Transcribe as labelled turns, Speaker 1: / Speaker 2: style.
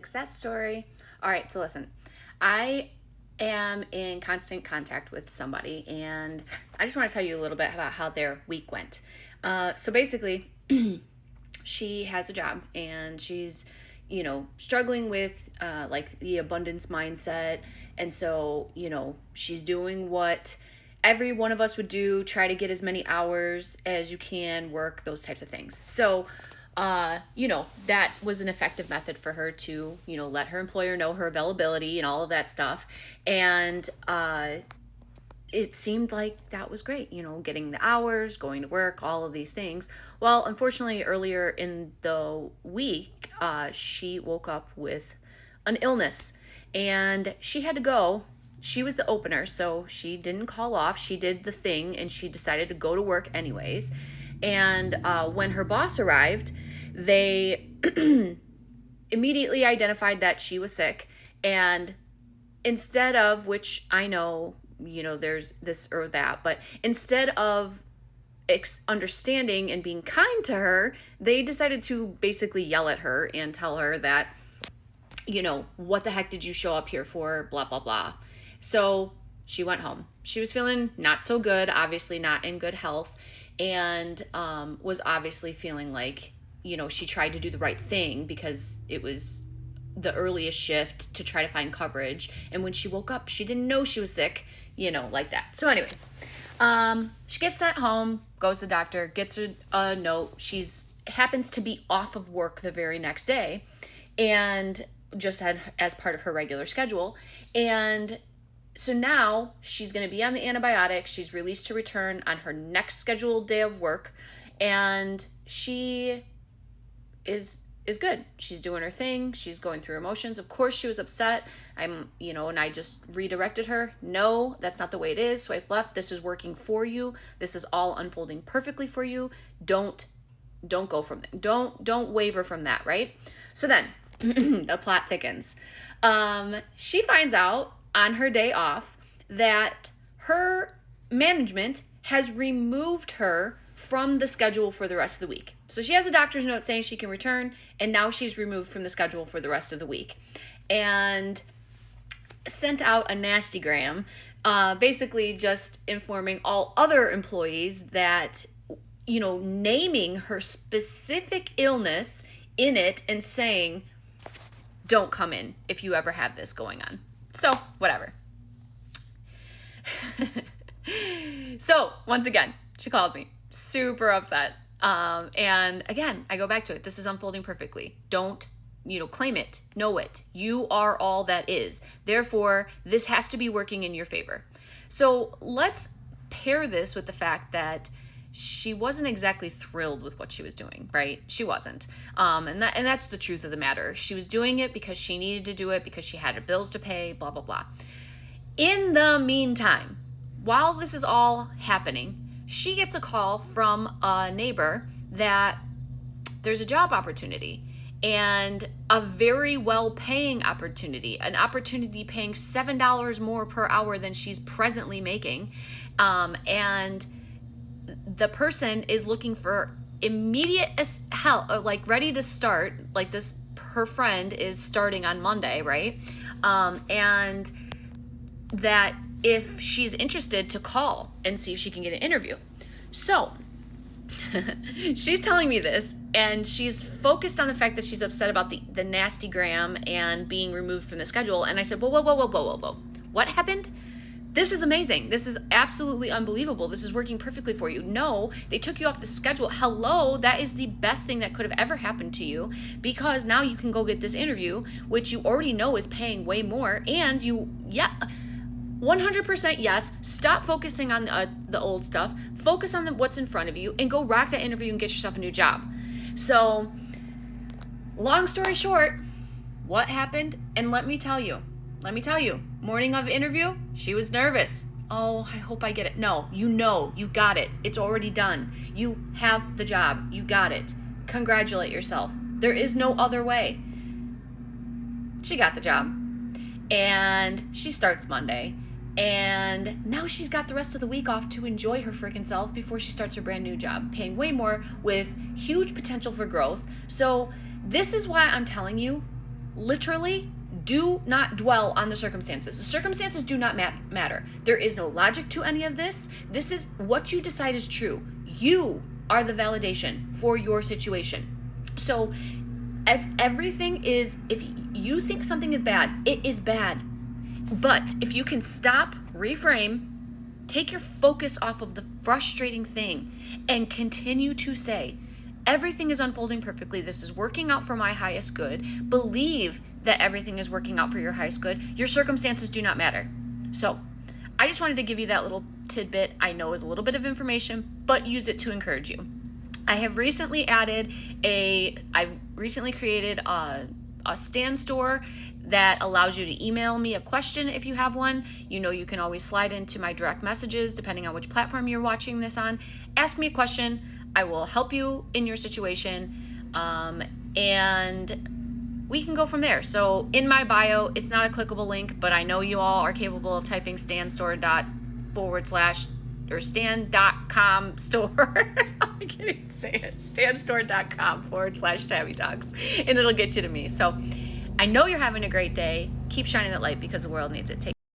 Speaker 1: Success story. All right, so listen, I am in constant contact with somebody, and I just want to tell you a little bit about how their week went. So basically, she has a job, and she's, struggling with like the abundance mindset. And so, she's doing what every one of us would do, try to get as many hours as you can, work, those types of things. So, that was an effective method for her to, let her employer know her availability and all of that stuff. And it seemed like that was great, getting the hours, going to work, all of these things. Well, unfortunately, earlier in the week, she woke up with an illness and she had to go. She was the opener, so she didn't call off. She did the thing and she decided to go to work anyways. And when her boss arrived, they immediately identified that she was sick. And instead of, which I know, there's this or that, but instead of understanding and being kind to her, they decided to basically yell at her and tell her that, what the heck did you show up here for? Blah, blah, blah. So she went home. She was feeling not so good, obviously not in good health, and was obviously feeling like, she tried to do the right thing because it was the earliest shift to try to find coverage. And when she woke up, she didn't know she was sick, like that. So anyways, she gets sent home, goes to the doctor, gets a note. She's happens to be off of work the very next day and just had as part of her regular schedule. And so now she's going to be on the antibiotics. She's released to return on her next scheduled day of work. And she is good. She's doing her thing. She's going through emotions. Of course, she was upset. And I just redirected her. No, that's not the way it is. Swipe left. This is working for you. This is all unfolding perfectly for you. Don't go from there. Don't waver from that, right? So then the plot thickens. She finds out on her day off that her management has removed her from the schedule for the rest of the week. So she has a doctor's note saying she can return, and now she's removed from the schedule for the rest of the week. And sent out a nastygram, basically just informing all other employees that, naming her specific illness in it and saying, don't come in if you ever have this going on. So, whatever. So, once again, she calls me super upset. And again, I go back to it. This is unfolding perfectly. Don't, claim it, know it. You are all that is. Therefore, this has to be working in your favor. So let's pair this with the fact that she wasn't exactly thrilled with what she was doing, right? She wasn't. And that's the truth of the matter. She was doing it because she needed to do it, because she had her bills to pay, blah, blah, blah. In the meantime, while this is all happening, she gets a call from a neighbor that there's a job opportunity, and a very well-paying opportunity, an opportunity paying $7 more per hour than she's presently making. And the person is looking for immediate help, like ready to start, like this, her friend is starting on Monday, right? And that if she's interested to call and see if she can get an interview. So she's telling me this, and she's focused on the fact that she's upset about the nastygram and being removed from the schedule. And I said, whoa. What happened? This is amazing. This is absolutely unbelievable. This is working perfectly for you. No, they took you off the schedule. Hello, that is the best thing that could have ever happened to you, because now you can go get this interview, which you already know is paying way more. And 100% yes. Stop focusing on the old stuff. Focus on what's in front of you and go rock that interview and get yourself a new job. So, long story short, what happened? And let me tell you, morning of interview, she was nervous. Oh, I hope I get it. No, you got it. It's already done. You have the job. You got it. Congratulate yourself. There is no other way. She got the job. And she starts Monday. And now she's got the rest of the week off to enjoy her freaking self before she starts her brand new job, paying way more with huge potential for growth. So this is why I'm telling you, literally do not dwell on the circumstances. The circumstances do not matter. There is no logic to any of this. This is what you decide is true. You are the validation for your situation. So if you think something is bad, it is bad. But if you can stop, reframe, take your focus off of the frustrating thing and continue to say, everything is unfolding perfectly. This is working out for my highest good. Believe that everything is working out for your highest good. Your circumstances do not matter. So I just wanted to give you that little tidbit. I know is a little bit of information, but use it to encourage you. I've recently created a stand store that allows you to email me a question if you have one. You can always slide into my direct messages depending on which platform you're watching this on. Ask me a question. I will help you in your situation, and we can go from there. So in my bio, it's not a clickable link, but I know you all are capable of typing stand.com store. I can't even say it. standstore.com/Tabbie Talks, and it'll get you to me. So I know you're having a great day. Keep shining that light because the world needs it. Take